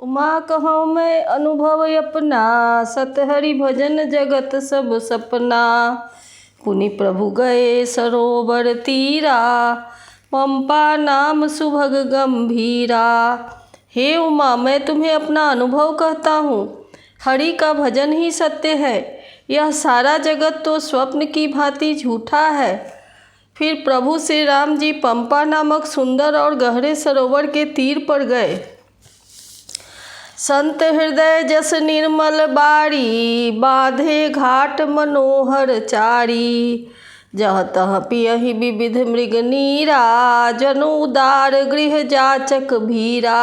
उमा कहूँ मैं अनुभव अपना, सतहरि भजन जगत सब सपना। पुनि प्रभु गए सरोवर तीरा, पंपा नाम सुभग गंभीरा। हे उमा, मैं तुम्हें अपना अनुभव कहता हूँ। हरि का भजन ही सत्य है, यह सारा जगत तो स्वप्न की भांति झूठा है। फिर प्रभु श्री राम जी पंपा नामक सुंदर और गहरे सरोवर के तीर पर गए। संत हृदय जस निर्मल बारी, बांधे घाट मनोहर चारी। जह तह पियहि विविध मृग नीरा, जनु उदार गृह जाचक भीरा।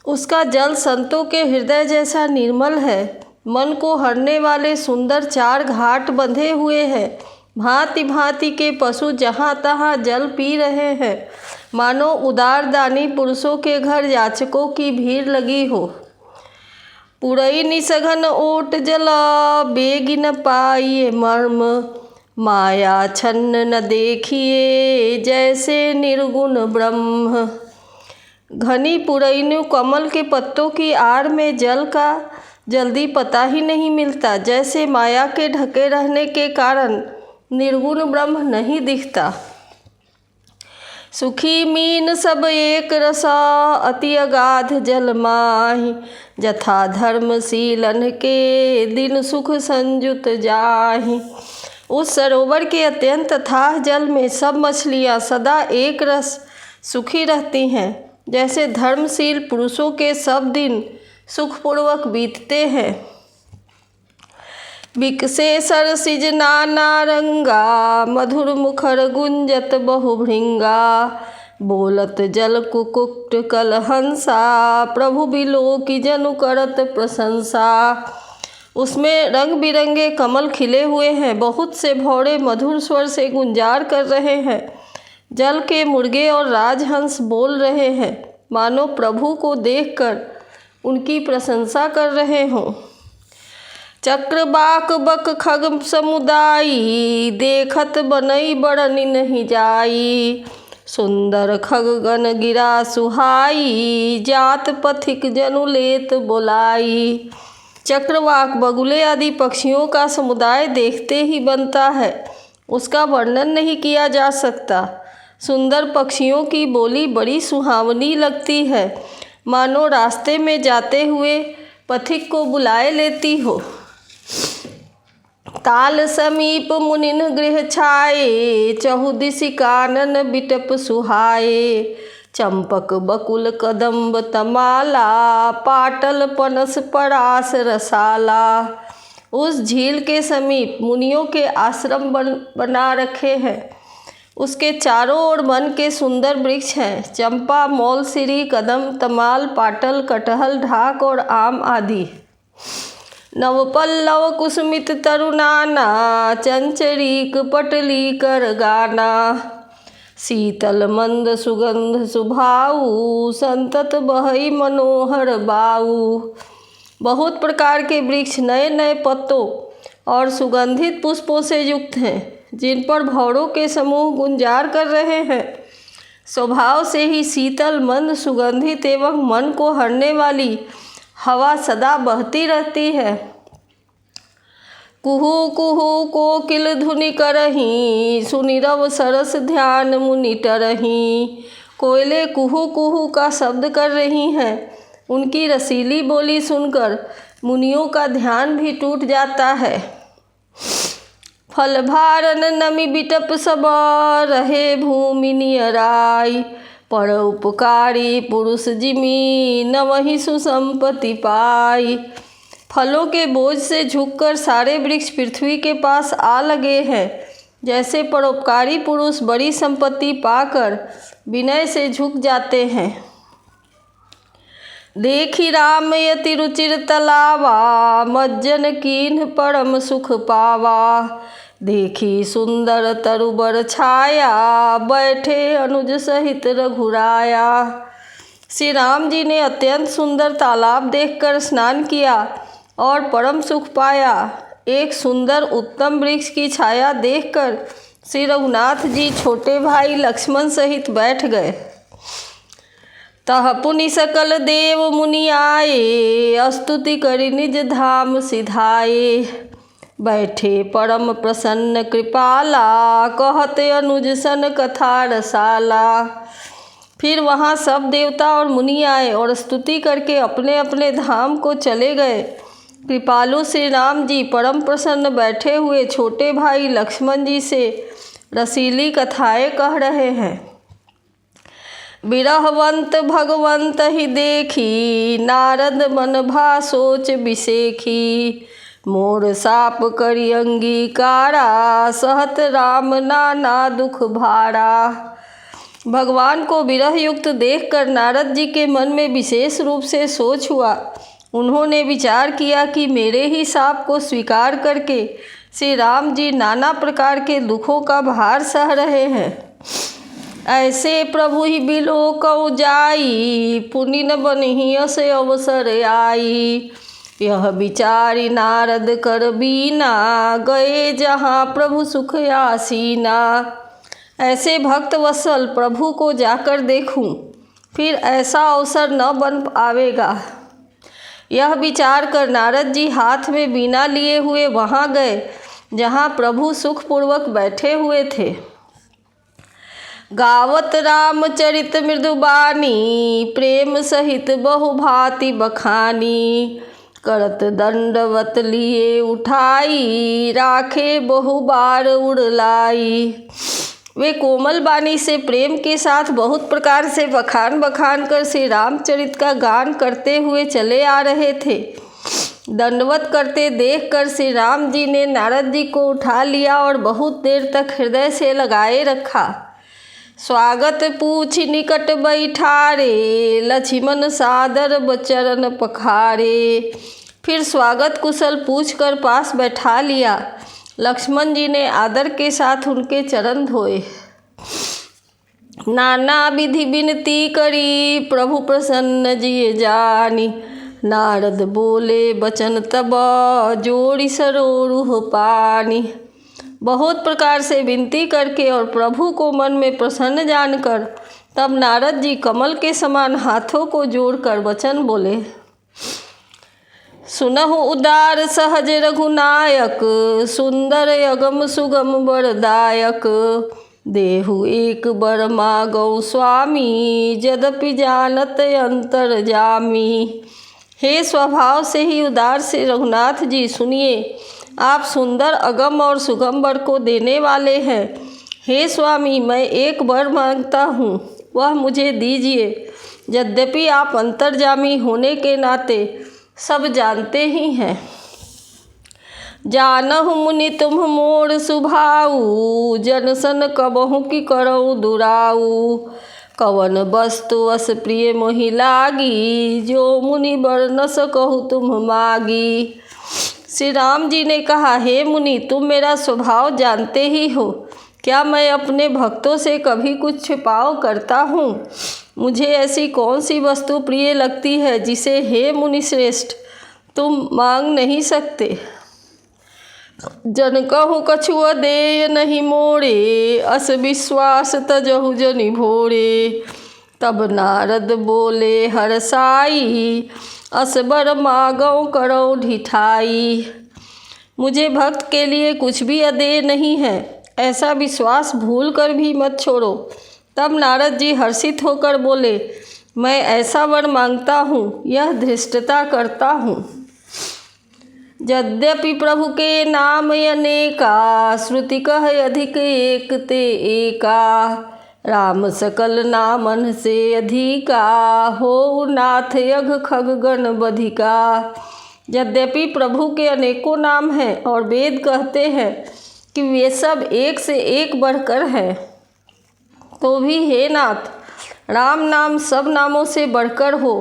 उसका जल संतों के हृदय जैसा निर्मल है। मन को हरने वाले सुंदर 4 घाट बंधे हुए हैं। भांति भांति के पशु जहाँ तहाँ जल पी रहे हैं, मानो उदार दानी पुरुषों के घर याचकों की भीड़ लगी हो। पुरई निसघन ओट जला, बेग न पाइए मर्म। माया छन्न न देखिए, जैसे निर्गुण ब्रह्म। घनी पुरैनु कमल के पत्तों की आड़ में जल का जल्दी पता ही नहीं मिलता। जैसे माया के ढके रहने के कारण निर्गुण ब्रह्म नहीं दिखता। सुखी मीन सब एक रसा, अति अगाध जल माहि। जथा धर्मशीलन के दिन सुख संजुत जाहि। उस सरोवर के अत्यंत अथाह जल में सब मछलियाँ सदा एक रस सुखी रहती हैं। जैसे धर्मशील पुरुषों के सब दिन सुखपूर्वक बीतते हैं। बिकसे सरसिज नाना रंगा, मधुर मुखर गुंजत बहु भृंगा। बोलत जल कुकुट कलहंसा, प्रभु बिलोकी जनु करत प्रशंसा। उसमें रंग बिरंगे कमल खिले हुए हैं। बहुत से भौरे मधुर स्वर से गुंजार कर रहे हैं। जल के मुर्गे और राजहंस बोल रहे हैं, मानो प्रभु को देखकर उनकी प्रशंसा कर रहे हों। चक्रबाक बक खग समुदायी, देखत बनई बड़नी नहीं जाई। सुंदर खग गण गिरा सुहाई, जात पथिक जनु लेत बोलाई। चक्रवाक बगुले आदि पक्षियों का समुदाय देखते ही बनता है, उसका वर्णन नहीं किया जा सकता। सुंदर पक्षियों की बोली बड़ी सुहावनी लगती है, मानो रास्ते में जाते हुए पथिक को बुलाए लेती हो। ताल समीप मुनिन गृह छाए, चहुदिशि कानन बिटप सुहाए। चंपक बकुल कदम्ब तमाला, पाटल पनस परास रसाला। उस झील के समीप मुनियों के आश्रम बना रखे हैं। उसके चारों ओर वन के सुंदर वृक्ष हैं, चंपा, मौलसिरी, कदम, तमाल, पाटल, कटहल, ढाक और आम आदि। नवपल्लव कुसुमित तरुनाना, चंचरीक पटली कर गाना। शीतल मंद सुगंध सुभाऊ, संतत बहई मनोहर बाऊ। बहुत प्रकार के वृक्ष नए नए पत्तों और सुगंधित पुष्पों से युक्त हैं, जिन पर भौरों के समूह गुंजार कर रहे हैं। स्वभाव से ही शीतल, मंद, सुगंधित एवं मन को हरने वाली हवा सदा बहती रहती है। कुहू कुहू कोकिल धुनि करही, सुनिरव सरस ध्यान मुनि टरही। कोयले कुहू कुहू का शब्द कर रही हैं। उनकी रसीली बोली सुनकर मुनियों का ध्यान भी टूट जाता है। फल भारन नमी बिटप सब, रहे भूमि नियराई। पर उपकारी पुरुष जिमी, नवहि सुसंपत्ति पाई। फलों के बोझ से झुककर सारे वृक्ष पृथ्वी के पास आ लगे हैं। जैसे परोपकारी पुरुष बड़ी संपत्ति पाकर विनय से झुक जाते हैं। देखी राम यति रुचिर तलावा, मज्जन कीन्ह परम सुख पावा। देखी सुंदर तरुबर छाया, बैठे अनुज सहित रघुराया। श्री राम जी ने अत्यंत सुंदर तालाब देखकर स्नान किया और परम सुख पाया। एक सुंदर उत्तम वृक्ष की छाया देखकर श्री रघुनाथ जी छोटे भाई लक्ष्मण सहित बैठ गए। तह पुनि सकल देव मुनि आए, स्तुति करि निज धाम सिधाए। बैठे परम प्रसन्न कृपाला, कहते अनुज सन कथा रसाला। फिर वहाँ सब देवता और मुनि आए और स्तुति करके अपने अपने धाम को चले गए। कृपालु श्री राम जी परम प्रसन्न बैठे हुए छोटे भाई लक्ष्मण जी से रसीली कथाएं कह रहे हैं। बिरहवंत भगवंत ही देखी, नारद मन भा सोच बिसेखी। मोर साप करि अंगीकारा, सहत राम नाना दुख भारा। भगवान को विरह युक्त देखकर नारद जी के मन में विशेष रूप से सोच हुआ। उन्होंने विचार किया कि मेरे ही शाप को स्वीकार करके श्री राम जी नाना प्रकार के दुखों का भार सह रहे हैं। ऐसे प्रभु ही बिलोकऊ जाई, पुनि न बनहि से अवसर आई। यह विचारी नारद कर बीना, गए जहाँ प्रभु सुख आसीना। ऐसे भक्त वत्सल प्रभु को जाकर देखूं, फिर ऐसा अवसर न बन पावेगा। यह विचार कर नारद जी हाथ में बीना लिए हुए वहाँ गए जहाँ प्रभु सुखपूर्वक बैठे हुए थे। गावत रामचरित मृदुबानी, प्रेम सहित बहुभांति बखानी। करत दंडवत लिए उठाई, राखे बहु बार उड़लाई। वे कोमल बानी से प्रेम के साथ बहुत प्रकार से बखान बखान कर श्री रामचरित का गान करते हुए चले आ रहे थे। दंडवत करते देखकर श्री राम जी ने नारद जी को उठा लिया और बहुत देर तक हृदय से लगाए रखा। स्वागत पूछ निकट बैठारे, लक्ष्मण सादर बचरन पखारे। फिर स्वागत कुशल पूछकर पास बैठा लिया। लक्ष्मण जी ने आदर के साथ उनके चरण धोए। नाना विधि विनती करी, प्रभु प्रसन्न जिए जानी। नारद बोले बचन तब, जोड़ी सरोरुह पानी। बहुत प्रकार से विनती करके और प्रभु को मन में प्रसन्न जानकर तब नारद जी कमल के समान हाथों को जोड़कर वचन बोले। सुनहु उदार सहज रघुनायक, सुंदर अगम सुगम वरदायक। देहु एक बर मागौ स्वामी, यद्यपि जानत अंतर जामी। हे स्वभाव से ही उदार से रघुनाथ जी सुनिए, आप सुंदर अगम और सुगम वर को देने वाले हैं। हे स्वामी, मैं एक वर मांगता हूँ, वह मुझे दीजिए। यद्यपि आप अंतर्जामी होने के नाते सब जानते ही हैं। जानहु मुनि तुम मोर सुभाऊ, जन सन कबहु की करऊ दुराऊ। कवन वस्तु अस प्रिय मोहि लागी, जो मुनि बर न सकहु तुम मागी। श्री राम जी ने कहा, हे मुनि, तुम मेरा स्वभाव जानते ही हो। क्या मैं अपने भक्तों से कभी कुछ छिपाव करता हूँ? मुझे ऐसी कौन सी वस्तु प्रिय लगती है जिसे हे मुनि श्रेष्ठ तुम मांग नहीं सकते। जन कहु कछुआ देय नहीं मोरे, अस विश्वास तजहु जनि भोरे। तब नारद बोले हरसाई, असबर मागौ करौ ढिठाई। मुझे भक्त के लिए कुछ भी अदेय नहीं है, ऐसा विश्वास भूल कर भी मत छोड़ो। तब नारद जी हर्षित होकर बोले, मैं ऐसा वर मांगता हूँ, यह धृष्टता करता हूँ। यद्यपि प्रभु के नाम अनेका, श्रुति कह अधिक एक ते एका। राम सकल नामन से अधिका, हो नाथ यज्ञ खग गण बधिका। यद्यपि प्रभु के अनेकों नाम हैं और वेद कहते हैं कि वे सब एक से एक बढ़कर हैं, तो भी हे नाथ, राम नाम सब नामों से बढ़कर हो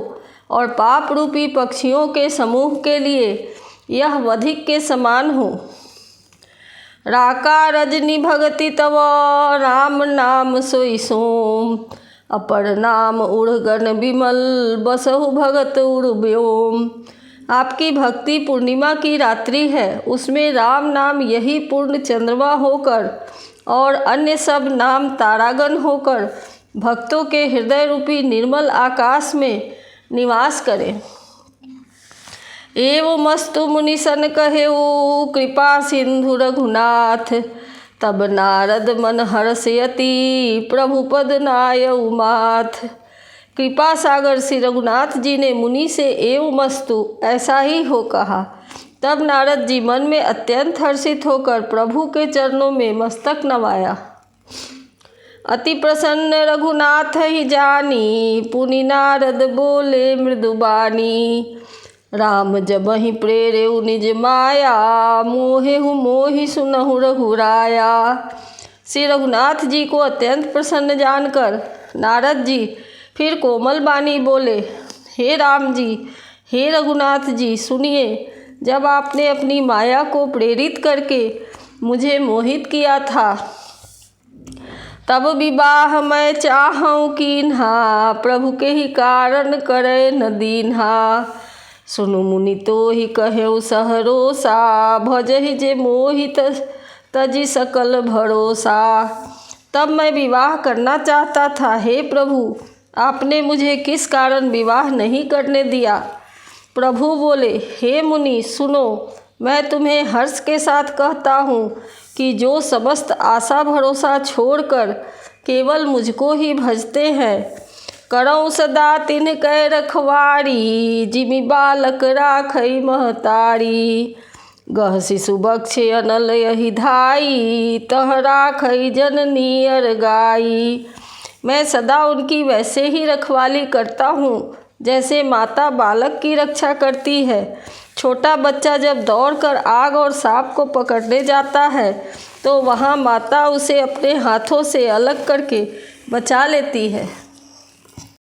और पाप रूपी पक्षियों के समूह के लिए यह वधिक के समान हो। राका रजनी भगति तव, राम नाम सोई सोम। अपर नाम उड़गन विमल, बसहु भगत उड़ व्योम। आपकी भक्ति पूर्णिमा की रात्रि है, उसमें राम नाम यही पूर्ण चंद्रमा होकर और अन्य सब नाम तारागण होकर भक्तों के हृदय रूपी निर्मल आकाश में निवास करें। एवमस्तु मुनिसन कहेऊ कृपा सिंधु रघुनाथ। तब नारद मन हर्षयति प्रभुपद नायउ माथ। कृपा सागर श्री रघुनाथ जी ने मुनि से एवमस्तु ऐसा ही हो कहा। तब नारद जी मन में अत्यंत हर्षित होकर प्रभु के चरणों में मस्तक नवाया। अति प्रसन्न रघुनाथ ही जानी पुनि नारद बोले मृदुबानी। राम जबहि प्रेरेउ निज माया मोहेहु मोहि सुनहु रघुराया। श्री रघुनाथ जी को अत्यंत प्रसन्न जानकर नारद जी फिर कोमल बानी बोले, हे राम जी, हे रघुनाथ जी, सुनिए। जब आपने अपनी माया को प्रेरित करके मुझे मोहित किया था, तब विवाह मैं चाहूँ कीन्हा। प्रभु के ही कारण करे न दीन्हा। सुनु मुनि तो ही कहेउ सहरोसा भजहि जे मोहित तजि सकल भरोसा। तब मैं विवाह करना चाहता था, हे प्रभु, आपने मुझे किस कारण विवाह नहीं करने दिया। प्रभु बोले, हे मुनि सुनो, मैं तुम्हें हर्ष के साथ कहता हूँ कि जो समस्त आशा भरोसा छोड़कर केवल मुझको ही भजते हैं, करऊँ सदा तिन्ह कै रखवारी। जिमि बालक राखई महतारी। गह शिशु बक्षे अनल यही धाई। तह राखई जननी अरगाई। मैं सदा उनकी वैसे ही रखवाली करता हूँ जैसे माता बालक की रक्षा करती है। छोटा बच्चा जब दौड़कर आग और सांप को पकड़ने जाता है तो वहाँ माता उसे अपने हाथों से अलग करके बचा लेती है।